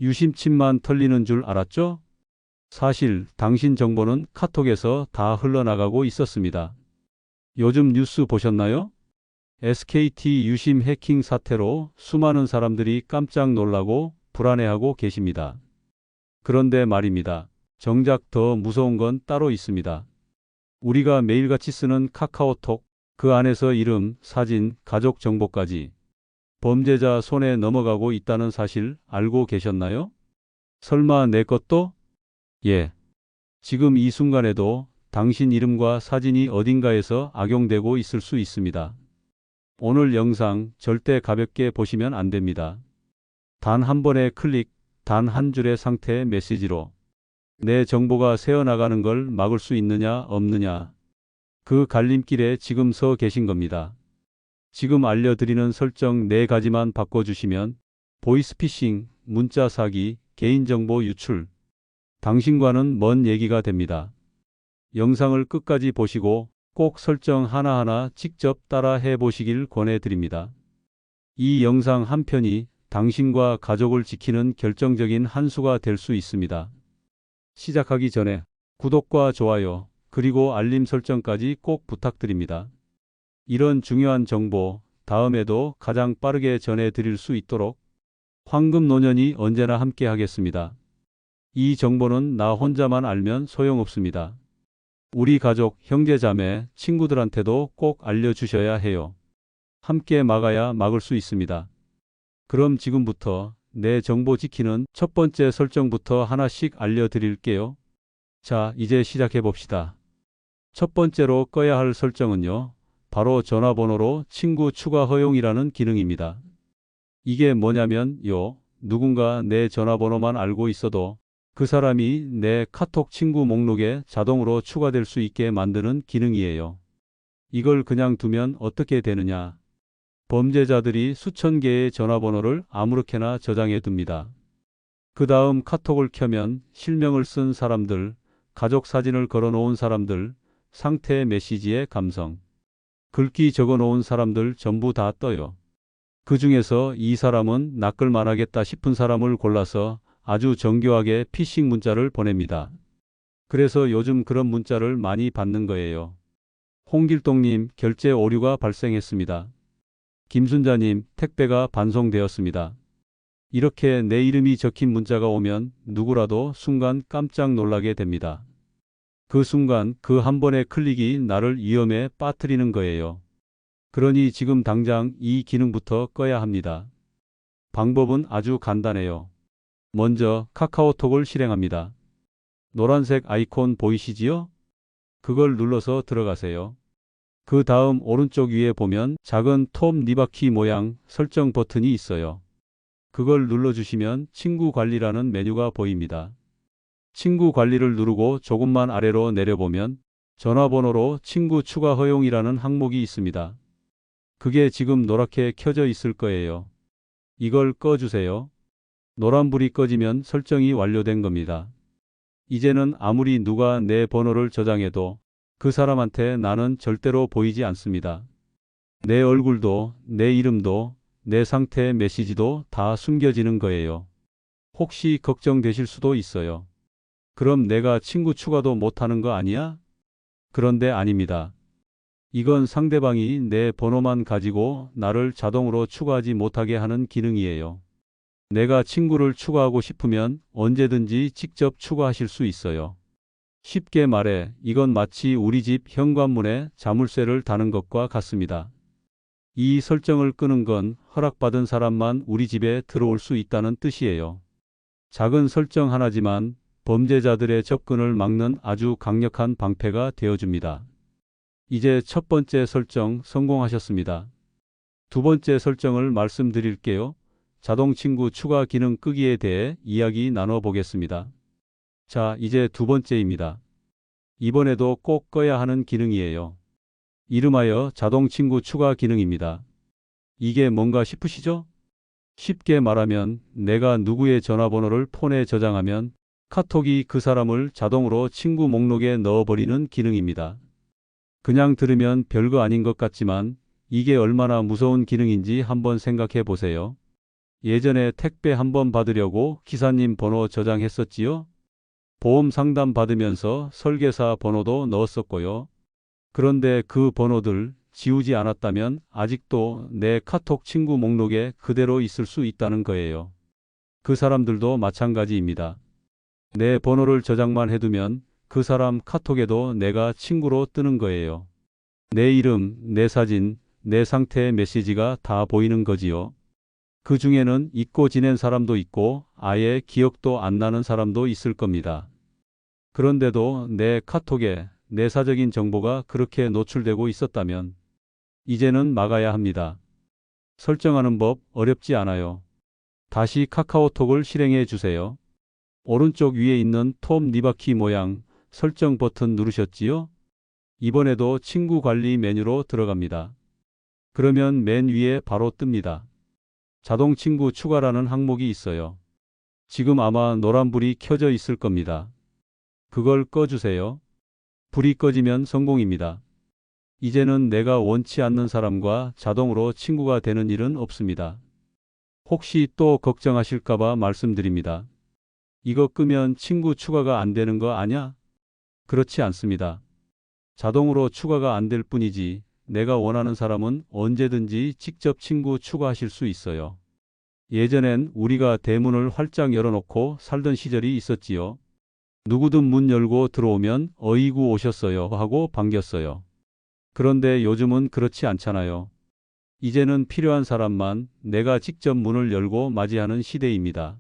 유심칩만 털리는 줄 알았죠? 사실 당신 정보는 카톡에서 다 흘러나가고 있었습니다. 요즘 뉴스 보셨나요? SKT 유심 해킹 사태로 수많은 사람들이 깜짝 놀라고 불안해하고 계십니다. 그런데 말입니다. 정작 더 무서운 건 따로 있습니다. 우리가 매일같이 쓰는 카카오톡, 그 안에서 이름, 사진, 가족 정보까지 범죄자 손에 넘어가고 있다는 사실 알고 계셨나요? 설마 내 것도? 예. 지금 이 순간에도 당신 이름과 사진이 어딘가에서 악용되고 있을 수 있습니다. 오늘 영상 절대 가볍게 보시면 안 됩니다. 단 한 번의 클릭, 단 한 줄의 상태 메시지로 내 정보가 새어나가는 걸 막을 수 있느냐 없느냐, 그 갈림길에 지금 서 계신 겁니다. 지금 알려드리는 설정 4가지만 바꿔주시면 보이스피싱, 문자 사기, 개인정보 유출, 당신과는 먼 얘기가 됩니다. 영상을 끝까지 보시고 꼭 설정 하나하나 직접 따라 해보시길 권해드립니다. 이 영상 한 편이 당신과 가족을 지키는 결정적인 한 수가 될 수 있습니다. 시작하기 전에 구독과 좋아요, 그리고 알림 설정까지 꼭 부탁드립니다. 이런 중요한 정보 다음에도 가장 빠르게 전해드릴 수 있도록 황금노년이 언제나 함께 하겠습니다. 이 정보는 나 혼자만 알면 소용없습니다. 우리 가족, 형제자매, 친구들한테도 꼭 알려주셔야 해요. 함께 막아야 막을 수 있습니다. 그럼 지금부터 내 정보 지키는 첫 번째 설정부터 하나씩 알려드릴게요. 자, 이제 시작해 봅시다. 첫 번째로 꺼야 할 설정은요, 바로 전화번호로 친구 추가 허용이라는 기능입니다. 이게 뭐냐면요, 누군가 내 전화번호만 알고 있어도 그 사람이 내 카톡 친구 목록에 자동으로 추가될 수 있게 만드는 기능이에요. 이걸 그냥 두면 어떻게 되느냐? 범죄자들이 수천 개의 전화번호를 아무렇게나 저장해 둡니다. 그 다음 카톡을 켜면 실명을 쓴 사람들, 가족 사진을 걸어 놓은 사람들, 상태 메시지의 감성, 글귀 적어 놓은 사람들 전부 다 떠요. 그 중에서 이 사람은 낚을만 하겠다 싶은 사람을 골라서 아주 정교하게 피싱 문자를 보냅니다. 그래서 요즘 그런 문자를 많이 받는 거예요. 홍길동님, 결제 오류가 발생했습니다. 김순자님, 택배가 반송되었습니다. 이렇게 내 이름이 적힌 문자가 오면 누구라도 순간 깜짝 놀라게 됩니다. 그 순간 그 한 번의 클릭이 나를 위험에 빠뜨리는 거예요. 그러니 지금 당장 이 기능부터 꺼야 합니다. 방법은 아주 간단해요. 먼저 카카오톡을 실행합니다. 노란색 아이콘 보이시지요? 그걸 눌러서 들어가세요. 그 다음 오른쪽 위에 보면 작은 톱 니바퀴 모양 설정 버튼이 있어요. 그걸 눌러주시면 친구 관리라는 메뉴가 보입니다. 친구 관리를 누르고 조금만 아래로 내려보면 전화번호로 친구 추가 허용이라는 항목이 있습니다. 그게 지금 노랗게 켜져 있을 거예요. 이걸 꺼주세요. 노란불이 꺼지면 설정이 완료된 겁니다. 이제는 아무리 누가 내 번호를 저장해도 그 사람한테 나는 절대로 보이지 않습니다. 내 얼굴도, 내 이름도, 내 상태 메시지도 다 숨겨지는 거예요. 혹시 걱정되실 수도 있어요. 그럼 내가 친구 추가도 못하는 거 아니야? 그런데 아닙니다. 이건 상대방이 내 번호만 가지고 나를 자동으로 추가하지 못하게 하는 기능이에요. 내가 친구를 추가하고 싶으면 언제든지 직접 추가하실 수 있어요. 쉽게 말해 이건 마치 우리 집 현관문에 자물쇠를 다는 것과 같습니다. 이 설정을 끄는 건 허락받은 사람만 우리 집에 들어올 수 있다는 뜻이에요. 작은 설정 하나지만 범죄자들의 접근을 막는 아주 강력한 방패가 되어줍니다. 이제 첫 번째 설정 성공하셨습니다. 두 번째 설정을 말씀드릴게요. 자동 친구 추가 기능 끄기에 대해 이야기 나눠보겠습니다. 자, 이제 두 번째입니다. 이번에도 꼭 꺼야 하는 기능이에요. 이름하여 자동 친구 추가 기능입니다. 이게 뭔가 싶으시죠? 쉽게 말하면 내가 누구의 전화번호를 폰에 저장하면 카톡이 그 사람을 자동으로 친구 목록에 넣어버리는 기능입니다. 그냥 들으면 별거 아닌 것 같지만 이게 얼마나 무서운 기능인지 한번 생각해 보세요. 예전에 택배 한 번 받으려고 기사님 번호 저장했었지요? 보험 상담 받으면서 설계사 번호도 넣었었고요. 그런데 그 번호들 지우지 않았다면 아직도 내 카톡 친구 목록에 그대로 있을 수 있다는 거예요. 그 사람들도 마찬가지입니다. 내 번호를 저장만 해두면 그 사람 카톡에도 내가 친구로 뜨는 거예요. 내 이름, 내 사진, 내 상태의 메시지가 다 보이는 거지요. 그 중에는 잊고 지낸 사람도 있고 아예 기억도 안 나는 사람도 있을 겁니다. 그런데도 내 카톡에 내 사적인 정보가 그렇게 노출되고 있었다면 이제는 막아야 합니다. 설정하는 법 어렵지 않아요. 다시 카카오톡을 실행해 주세요. 오른쪽 위에 있는 톱 니바키 모양 설정 버튼 누르셨지요? 이번에도 친구 관리 메뉴로 들어갑니다. 그러면 맨 위에 바로 뜹니다. 자동 친구 추가라는 항목이 있어요. 지금 아마 노란불이 켜져 있을 겁니다. 그걸 꺼주세요. 불이 꺼지면 성공입니다. 이제는 내가 원치 않는 사람과 자동으로 친구가 되는 일은 없습니다. 혹시 또 걱정하실까봐 말씀드립니다. 이거 끄면 친구 추가가 안 되는 거 아냐? 그렇지 않습니다. 자동으로 추가가 안 될 뿐이지 내가 원하는 사람은 언제든지 직접 친구 추가하실 수 있어요. 예전엔 우리가 대문을 활짝 열어놓고 살던 시절이 있었지요. 누구든 문 열고 들어오면 어이구 오셨어요 하고 반겼어요. 그런데 요즘은 그렇지 않잖아요. 이제는 필요한 사람만 내가 직접 문을 열고 맞이하는 시대입니다.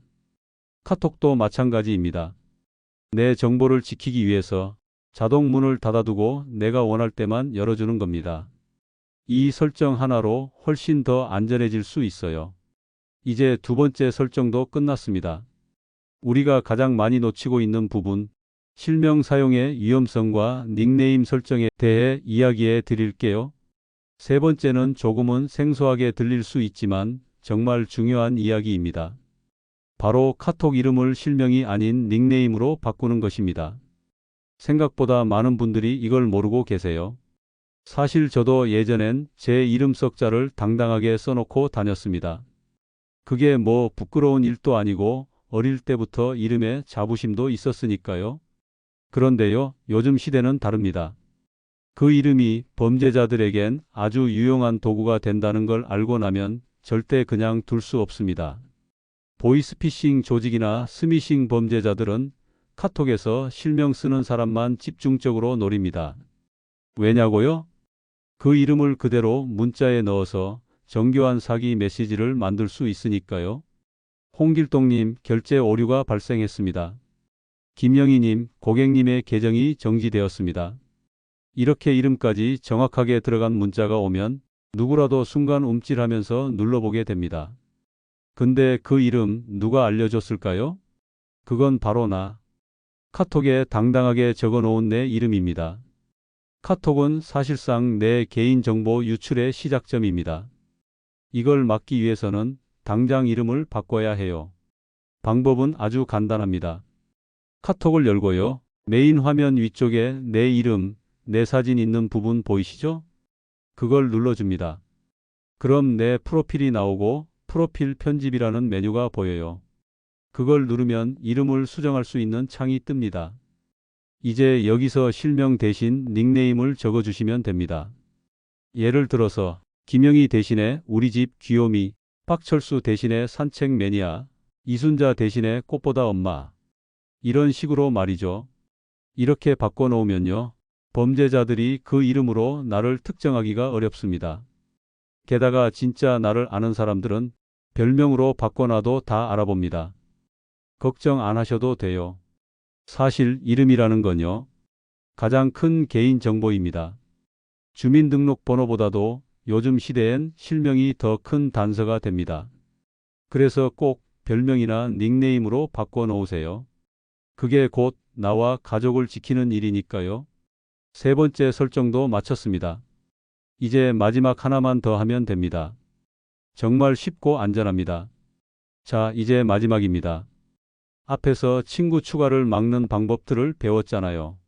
카톡도 마찬가지입니다. 내 정보를 지키기 위해서 자동 문을 닫아두고 내가 원할 때만 열어주는 겁니다. 이 설정 하나로 훨씬 더 안전해질 수 있어요. 이제 두 번째 설정도 끝났습니다. 우리가 가장 많이 놓치고 있는 부분, 실명 사용의 위험성과 닉네임 설정에 대해 이야기해 드릴게요. 세 번째는 조금은 생소하게 들릴 수 있지만 정말 중요한 이야기입니다. 바로 카톡 이름을 실명이 아닌 닉네임으로 바꾸는 것입니다. 생각보다 많은 분들이 이걸 모르고 계세요. 사실 저도 예전엔 제 이름 석자를 당당하게 써놓고 다녔습니다. 그게 뭐 부끄러운 일도 아니고 어릴 때부터 이름에 자부심도 있었으니까요. 그런데요, 요즘 시대는 다릅니다. 그 이름이 범죄자들에겐 아주 유용한 도구가 된다는 걸 알고 나면 절대 그냥 둘 수 없습니다. 보이스피싱 조직이나 스미싱 범죄자들은 카톡에서 실명 쓰는 사람만 집중적으로 노립니다. 왜냐고요? 그 이름을 그대로 문자에 넣어서 정교한 사기 메시지를 만들 수 있으니까요. 홍길동님, 결제 오류가 발생했습니다. 김영희님, 고객님의 계정이 정지되었습니다. 이렇게 이름까지 정확하게 들어간 문자가 오면 누구라도 순간 움찔하면서 눌러보게 됩니다. 근데 그 이름 누가 알려줬을까요? 그건 바로 나. 카톡에 당당하게 적어놓은 내 이름입니다. 카톡은 사실상 내 개인정보 유출의 시작점입니다. 이걸 막기 위해서는 당장 이름을 바꿔야 해요. 방법은 아주 간단합니다. 카톡을 열고요. 메인 화면 위쪽에 내 이름, 내 사진 있는 부분 보이시죠? 그걸 눌러줍니다. 그럼 내 프로필이 나오고 프로필 편집이라는 메뉴가 보여요. 그걸 누르면 이름을 수정할 수 있는 창이 뜹니다. 이제 여기서 실명 대신 닉네임을 적어주시면 됩니다. 예를 들어서 김영희 대신에 우리 집 귀요미, 박철수 대신에 산책 매니아, 이순자 대신에 꽃보다 엄마. 이런 식으로 말이죠. 이렇게 바꿔놓으면요. 범죄자들이 그 이름으로 나를 특정하기가 어렵습니다. 게다가 진짜 나를 아는 사람들은 별명으로 바꿔놔도 다 알아봅니다. 걱정 안 하셔도 돼요. 사실 이름이라는 건요. 가장 큰 개인 정보입니다. 주민등록번호보다도 요즘 시대엔 실명이 더 큰 단서가 됩니다. 그래서 꼭 별명이나 닉네임으로 바꿔놓으세요. 그게 곧 나와 가족을 지키는 일이니까요. 세 번째 설정도 마쳤습니다. 이제 마지막 하나만 더 하면 됩니다. 정말 쉽고 안전합니다. 자, 이제 마지막입니다. 앞에서 친구 추가를 막는 방법들을 배웠잖아요.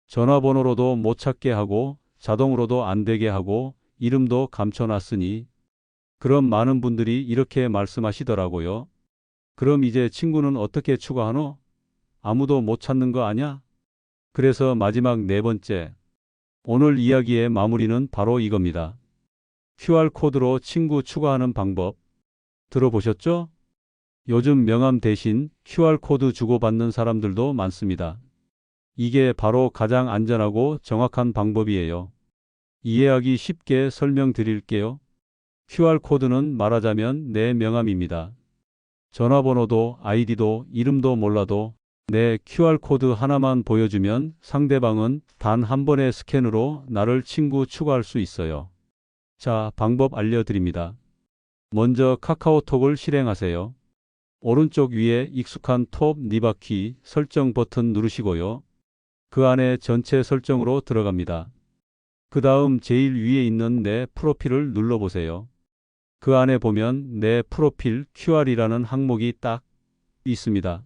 전화번호로도 못 찾게 하고 자동으로도 안 되게 하고 이름도 감춰놨으니 그럼 많은 분들이 이렇게 말씀하시더라고요. 그럼 이제 친구는 어떻게 추가하노? 아무도 못 찾는 거 아냐? 그래서 마지막 네 번째. 오늘 이야기의 마무리는 바로 이겁니다. QR코드로 친구 추가하는 방법. 들어보셨죠? 요즘 명함 대신 QR코드 주고받는 사람들도 많습니다. 이게 바로 가장 안전하고 정확한 방법이에요. 이해하기 쉽게 설명드릴게요. QR코드는 말하자면 내 명함입니다. 전화번호도 아이디도 이름도 몰라도 내 QR코드 하나만 보여주면 상대방은 단 한 번의 스캔으로 나를 친구 추가할 수 있어요. 자, 방법 알려드립니다. 먼저 카카오톡을 실행하세요. 오른쪽 위에 익숙한 톱 니바키 설정 버튼 누르시고요. 그 안에 전체 설정으로 들어갑니다. 그 다음 제일 위에 있는 내 프로필을 눌러보세요. 그 안에 보면 내 프로필 QR이라는 항목이 딱 있습니다.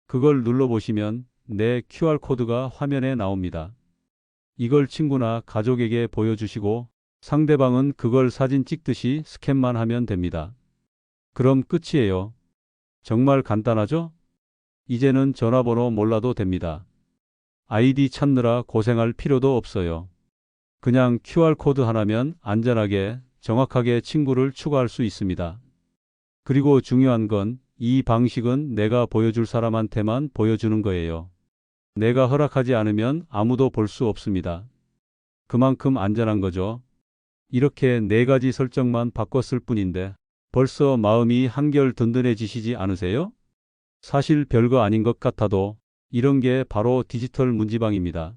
그걸 눌러보시면 내 QR코드가 화면에 나옵니다. 이걸 친구나 가족에게 보여주시고 상대방은 그걸 사진 찍듯이 스캔만 하면 됩니다. 그럼 끝이에요. 정말 간단하죠? 이제는 전화번호 몰라도 됩니다. 아이디 찾느라 고생할 필요도 없어요. 그냥 QR코드 하나면 안전하게, 정확하게 친구를 추가할 수 있습니다. 그리고 중요한 건 이 방식은 내가 보여줄 사람한테만 보여주는 거예요. 내가 허락하지 않으면 아무도 볼 수 없습니다. 그만큼 안전한 거죠. 이렇게 네 가지 설정만 바꿨을 뿐인데 벌써 마음이 한결 든든해지시지 않으세요? 사실 별거 아닌 것 같아도 이런 게 바로 디지털 문지방입니다.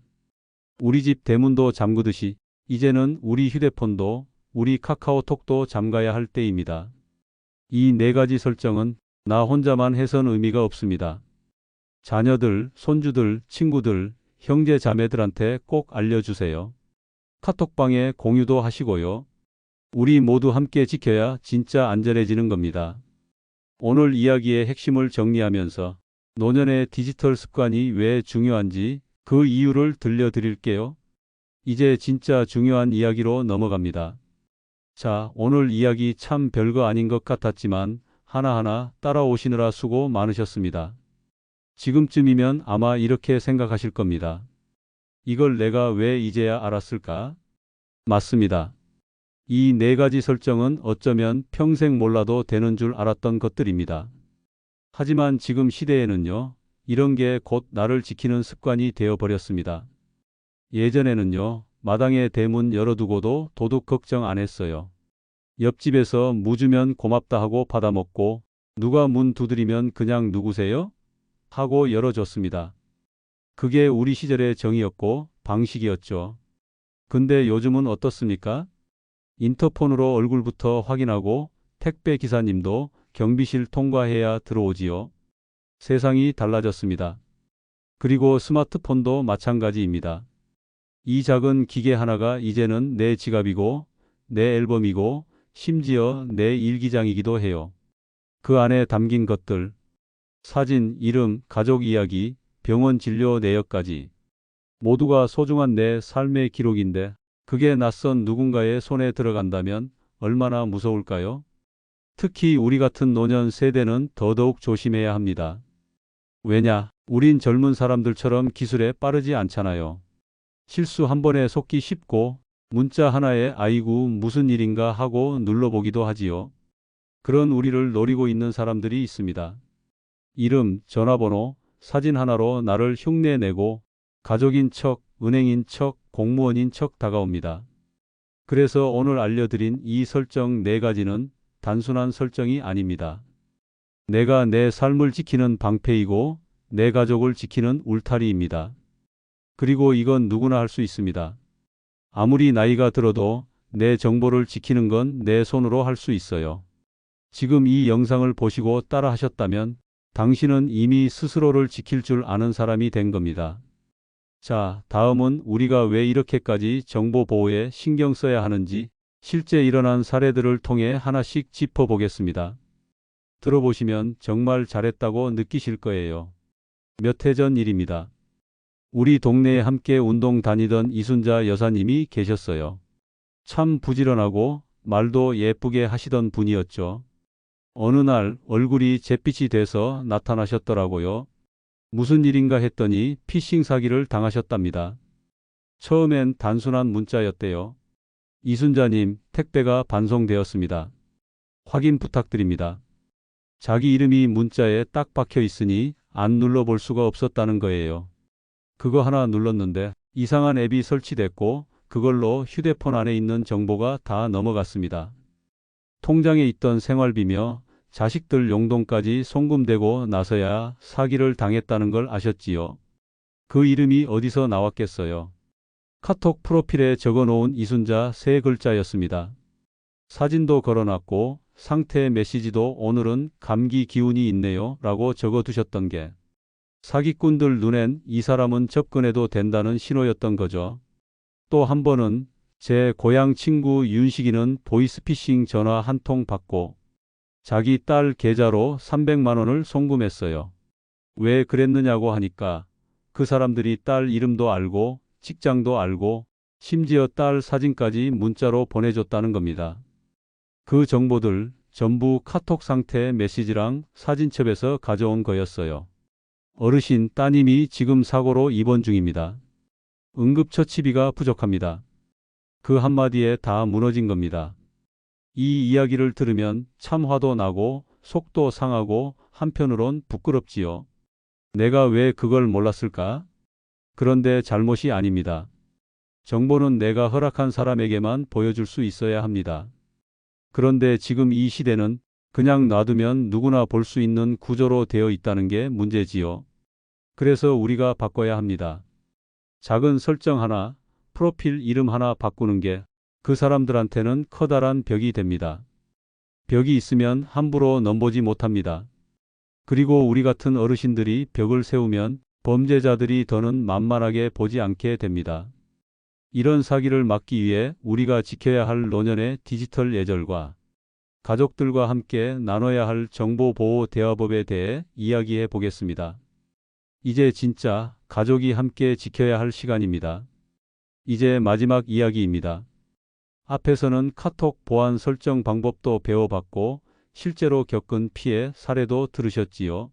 우리 집 대문도 잠그듯이 이제는 우리 휴대폰도 우리 카카오톡도 잠가야 할 때입니다. 이 네 가지 설정은 나 혼자만 해선 의미가 없습니다. 자녀들, 손주들, 친구들, 형제 자매들한테 꼭 알려주세요. 카톡방에 공유도 하시고요. 우리 모두 함께 지켜야 진짜 안전해지는 겁니다. 오늘 이야기의 핵심을 정리하면서 노년의 디지털 습관이 왜 중요한지 그 이유를 들려드릴게요. 이제 진짜 중요한 이야기로 넘어갑니다. 자, 오늘 이야기 참 별거 아닌 것 같았지만 하나하나 따라오시느라 수고 많으셨습니다. 지금쯤이면 아마 이렇게 생각하실 겁니다. 이걸 내가 왜 이제야 알았을까? 맞습니다. 이 네 가지 설정은 어쩌면 평생 몰라도 되는 줄 알았던 것들입니다. 하지만 지금 시대에는요, 이런 게 곧 나를 지키는 습관이 되어버렸습니다. 예전에는요, 마당에 대문 열어두고도 도둑 걱정 안 했어요. 옆집에서 무 주면 고맙다 하고 받아먹고 누가 문 두드리면 그냥 누구세요? 하고 열어줬습니다. 그게 우리 시절의 정이었고 방식이었죠. 근데 요즘은 어떻습니까? 인터폰으로 얼굴부터 확인하고 택배 기사님도 경비실 통과해야 들어오지요. 세상이 달라졌습니다. 그리고 스마트폰도 마찬가지입니다. 이 작은 기계 하나가 이제는 내 지갑이고 내 앨범이고 심지어 내 일기장이기도 해요. 그 안에 담긴 것들, 사진, 이름, 가족 이야기, 병원 진료 내역까지 모두가 소중한 내 삶의 기록인데 그게 낯선 누군가의 손에 들어간다면 얼마나 무서울까요? 특히 우리 같은 노년 세대는 더더욱 조심해야 합니다. 왜냐? 우린 젊은 사람들처럼 기술에 빠르지 않잖아요. 실수 한 번에 속기 쉽고 문자 하나에 아이고 무슨 일인가 하고 눌러보기도 하지요. 그런 우리를 노리고 있는 사람들이 있습니다. 이름, 전화번호, 사진 하나로 나를 흉내내고 가족인 척, 은행인 척, 공무원인 척 다가옵니다. 그래서 오늘 알려드린 이 설정 네 가지는 단순한 설정이 아닙니다. 내가 내 삶을 지키는 방패이고 내 가족을 지키는 울타리입니다. 그리고 이건 누구나 할 수 있습니다. 아무리 나이가 들어도 내 정보를 지키는 건 내 손으로 할 수 있어요. 지금 이 영상을 보시고 따라 하셨다면 당신은 이미 스스로를 지킬 줄 아는 사람이 된 겁니다. 자, 다음은 우리가 왜 이렇게까지 정보 보호에 신경 써야 하는지 실제 일어난 사례들을 통해 하나씩 짚어보겠습니다. 들어보시면 정말 잘했다고 느끼실 거예요. 몇 해 전 일입니다. 우리 동네에 함께 운동 다니던 이순자 여사님이 계셨어요. 참 부지런하고 말도 예쁘게 하시던 분이었죠. 어느 날 얼굴이 잿빛이 돼서 나타나셨더라고요. 무슨 일인가 했더니 피싱 사기를 당하셨답니다. 처음엔 단순한 문자였대요. 이순자님, 택배가 반송되었습니다. 확인 부탁드립니다. 자기 이름이 문자에 딱 박혀 있으니 안 눌러볼 수가 없었다는 거예요. 그거 하나 눌렀는데 이상한 앱이 설치됐고 그걸로 휴대폰 안에 있는 정보가 다 넘어갔습니다. 통장에 있던 생활비며 자식들 용돈까지 송금되고 나서야 사기를 당했다는 걸 아셨지요. 그 이름이 어디서 나왔겠어요. 카톡 프로필에 적어놓은 이순자 세 글자였습니다. 사진도 걸어놨고 상태 메시지도 오늘은 감기 기운이 있네요 라고 적어두셨던 게 사기꾼들 눈엔 이 사람은 접근해도 된다는 신호였던 거죠. 또 한 번은 제 고향 친구 윤식이는 보이스피싱 전화 한 통 받고 자기 딸 계좌로 300만 원을 송금했어요. 왜 그랬느냐고 하니까 그 사람들이 딸 이름도 알고 직장도 알고 심지어 딸 사진까지 문자로 보내줬다는 겁니다. 그 정보들 전부 카톡 상태 메시지랑 사진첩에서 가져온 거였어요. 어르신 따님이 지금 사고로 입원 중입니다. 응급처치비가 부족합니다. 그 한마디에 다 무너진 겁니다. 이 이야기를 들으면 참 화도 나고 속도 상하고 한편으론 부끄럽지요. 내가 왜 그걸 몰랐을까? 그런데 잘못이 아닙니다. 정보는 내가 허락한 사람에게만 보여줄 수 있어야 합니다. 그런데 지금 이 시대는 그냥 놔두면 누구나 볼 수 있는 구조로 되어 있다는 게 문제지요. 그래서 우리가 바꿔야 합니다. 작은 설정 하나, 프로필 이름 하나 바꾸는 게 그 사람들한테는 커다란 벽이 됩니다. 벽이 있으면 함부로 넘보지 못합니다. 그리고 우리 같은 어르신들이 벽을 세우면 범죄자들이 더는 만만하게 보지 않게 됩니다. 이런 사기를 막기 위해 우리가 지켜야 할 노년의 디지털 예절과 가족들과 함께 나눠야 할 정보보호 대화법에 대해 이야기해 보겠습니다. 이제 진짜 가족이 함께 지켜야 할 시간입니다. 이제 마지막 이야기입니다. 앞에서는 카톡 보안 설정 방법도 배워봤고 실제로 겪은 피해 사례도 들으셨지요.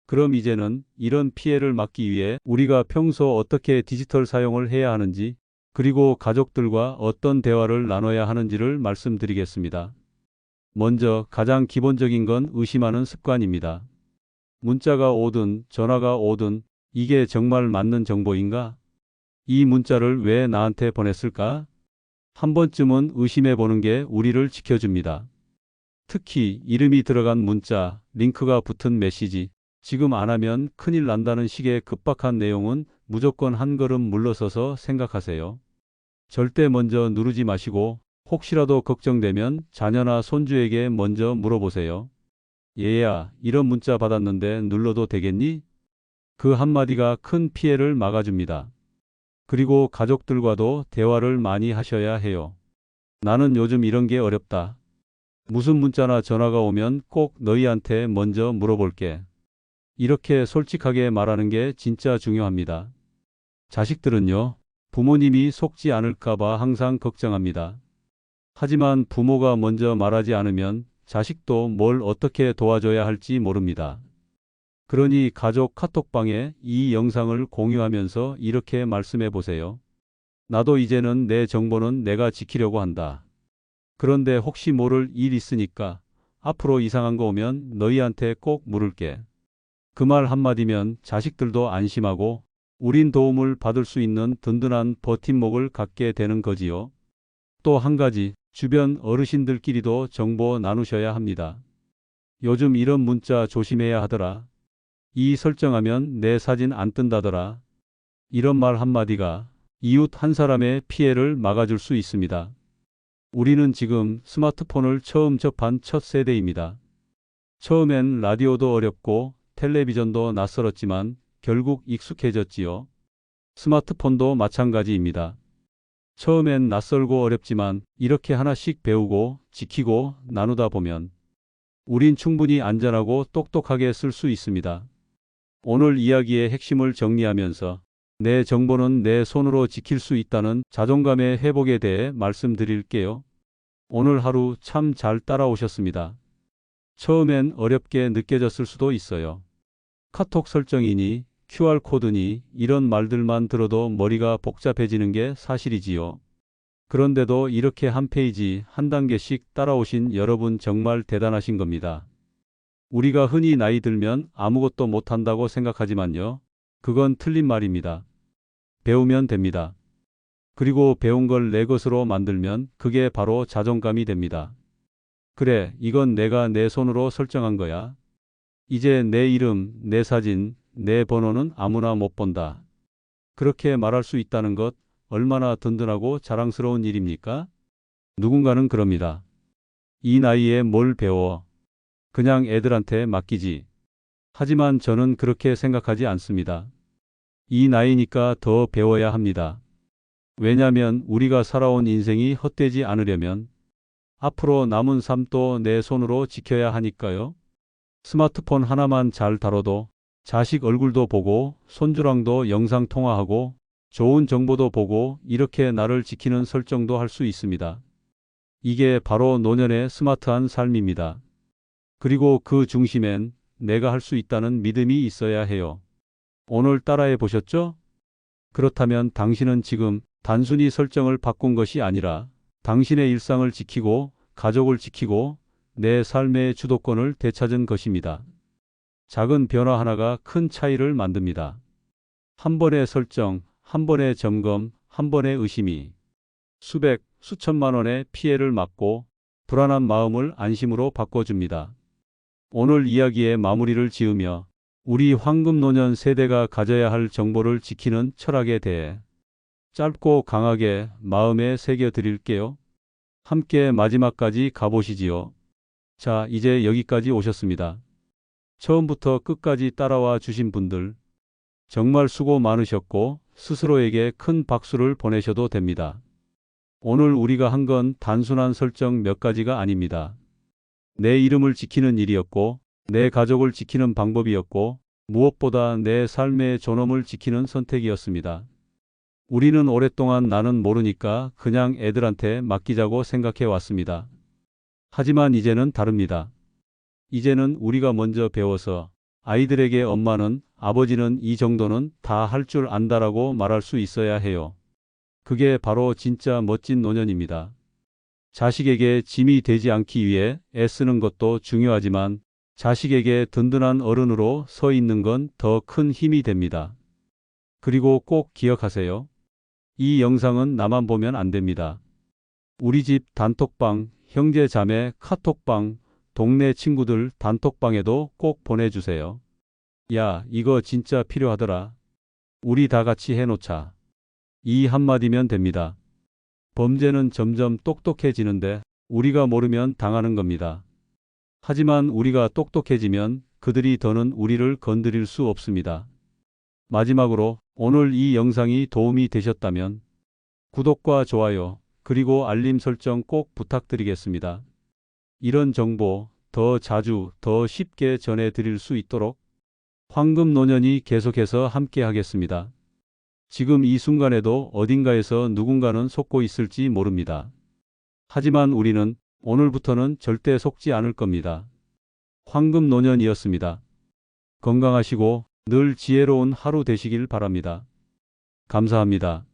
그럼 이제는 이런 피해를 막기 위해 우리가 평소 어떻게 디지털 사용을 해야 하는지 그리고 가족들과 어떤 대화를 나눠야 하는지를 말씀드리겠습니다. 먼저 가장 기본적인 건 의심하는 습관입니다. 문자가 오든 전화가 오든 이게 정말 맞는 정보인가? 이 문자를 왜 나한테 보냈을까? 한 번쯤은 의심해 보는 게 우리를 지켜줍니다. 특히 이름이 들어간 문자, 링크가 붙은 메시지, 지금 안 하면 큰일 난다는 식의 급박한 내용은 무조건 한 걸음 물러서서 생각하세요. 절대 먼저 누르지 마시고 혹시라도 걱정되면 자녀나 손주에게 먼저 물어보세요. 얘야, 이런 문자 받았는데 눌러도 되겠니? 그 한마디가 큰 피해를 막아줍니다. 그리고 가족들과도 대화를 많이 하셔야 해요. 나는 요즘 이런 게 어렵다. 무슨 문자나 전화가 오면 꼭 너희한테 먼저 물어볼게. 이렇게 솔직하게 말하는 게 진짜 중요합니다. 자식들은요, 부모님이 속지 않을까 봐 항상 걱정합니다. 하지만 부모가 먼저 말하지 않으면 자식도 뭘 어떻게 도와줘야 할지 모릅니다. 그러니 가족 카톡방에 이 영상을 공유하면서 이렇게 말씀해 보세요. 나도 이제는 내 정보는 내가 지키려고 한다. 그런데 혹시 모를 일 있으니까 앞으로 이상한 거 오면 너희한테 꼭 물을게. 그 말 한마디면 자식들도 안심하고 우린 도움을 받을 수 있는 든든한 버팀목을 갖게 되는 거지요. 또 한 가지, 주변 어르신들끼리도 정보 나누셔야 합니다. 요즘 이런 문자 조심해야 하더라. 이 설정하면 내 사진 안 뜬다더라. 이런 말 한마디가 이웃 한 사람의 피해를 막아줄 수 있습니다. 우리는 지금 스마트폰을 처음 접한 첫 세대입니다. 처음엔 라디오도 어렵고 텔레비전도 낯설었지만 결국 익숙해졌지요. 스마트폰도 마찬가지입니다. 처음엔 낯설고 어렵지만 이렇게 하나씩 배우고 지키고 나누다 보면 우린 충분히 안전하고 똑똑하게 쓸 수 있습니다. 오늘 이야기의 핵심을 정리하면서 내 정보는 내 손으로 지킬 수 있다는 자존감의 회복에 대해 말씀드릴게요. 오늘 하루 참 잘 따라오셨습니다. 처음엔 어렵게 느껴졌을 수도 있어요. 카톡 설정이니 QR코드니 이런 말들만 들어도 머리가 복잡해지는 게 사실이지요. 그런데도 이렇게 한 페이지 한 단계씩 따라오신 여러분 정말 대단하신 겁니다. 우리가 흔히 나이 들면 아무것도 못한다고 생각하지만요. 그건 틀린 말입니다. 배우면 됩니다. 그리고 배운 걸 내 것으로 만들면 그게 바로 자존감이 됩니다. 그래, 이건 내가 내 손으로 설정한 거야. 이제 내 이름, 내 사진, 내 번호는 아무나 못 본다. 그렇게 말할 수 있다는 것 얼마나 든든하고 자랑스러운 일입니까? 누군가는 그럽니다. 이 나이에 뭘 배워? 그냥 애들한테 맡기지. 하지만 저는 그렇게 생각하지 않습니다. 이 나이니까 더 배워야 합니다. 왜냐면 우리가 살아온 인생이 헛되지 않으려면 앞으로 남은 삶도 내 손으로 지켜야 하니까요. 스마트폰 하나만 잘 다뤄도 자식 얼굴도 보고 손주랑도 영상 통화하고 좋은 정보도 보고 이렇게 나를 지키는 설정도 할 수 있습니다. 이게 바로 노년의 스마트한 삶입니다. 그리고 그 중심엔 내가 할 수 있다는 믿음이 있어야 해요. 오늘 따라해 보셨죠? 그렇다면 당신은 지금 단순히 설정을 바꾼 것이 아니라 당신의 일상을 지키고 가족을 지키고 내 삶의 주도권을 되찾은 것입니다. 작은 변화 하나가 큰 차이를 만듭니다. 한 번의 설정, 한 번의 점검, 한 번의 의심이 수백, 수천만 원의 피해를 막고 불안한 마음을 안심으로 바꿔줍니다. 오늘 이야기의 마무리를 지으며 우리 황금노년 세대가 가져야 할 정보를 지키는 철학에 대해 짧고 강하게 마음에 새겨 드릴게요. 함께 마지막까지 가보시지요. 자, 이제 여기까지 오셨습니다. 처음부터 끝까지 따라와 주신 분들 정말 수고 많으셨고 스스로에게 큰 박수를 보내셔도 됩니다. 오늘 우리가 한 건 단순한 설정 몇 가지가 아닙니다. 내 이름을 지키는 일이었고 내 가족을 지키는 방법이었고 무엇보다 내 삶의 존엄을 지키는 선택이었습니다. 우리는 오랫동안 나는 모르니까 그냥 애들한테 맡기자고 생각해 왔습니다. 하지만 이제는 다릅니다. 이제는 우리가 먼저 배워서 아이들에게 엄마는, 아버지는 이 정도는 다 할 줄 안다라고 말할 수 있어야 해요. 그게 바로 진짜 멋진 노년입니다. 자식에게 짐이 되지 않기 위해 애쓰는 것도 중요하지만 자식에게 든든한 어른으로 서 있는 건 더 큰 힘이 됩니다. 그리고 꼭 기억하세요. 이 영상은 나만 보면 안 됩니다. 우리 집 단톡방, 형제 자매 카톡방, 동네 친구들 단톡방에도 꼭 보내주세요. 야, 이거 진짜 필요하더라. 우리 다 같이 해놓자. 이 한마디면 됩니다. 범죄는 점점 똑똑해지는데 우리가 모르면 당하는 겁니다. 하지만 우리가 똑똑해지면 그들이 더는 우리를 건드릴 수 없습니다. 마지막으로 오늘 이 영상이 도움이 되셨다면 구독과 좋아요 그리고 알림 설정 꼭 부탁드리겠습니다. 이런 정보 더 자주 더 쉽게 전해드릴 수 있도록 황금노년이 계속해서 함께 하겠습니다. 지금 이 순간에도 어딘가에서 누군가는 속고 있을지 모릅니다. 하지만 우리는 오늘부터는 절대 속지 않을 겁니다. 황금노년이었습니다. 건강하시고 늘 지혜로운 하루 되시길 바랍니다. 감사합니다.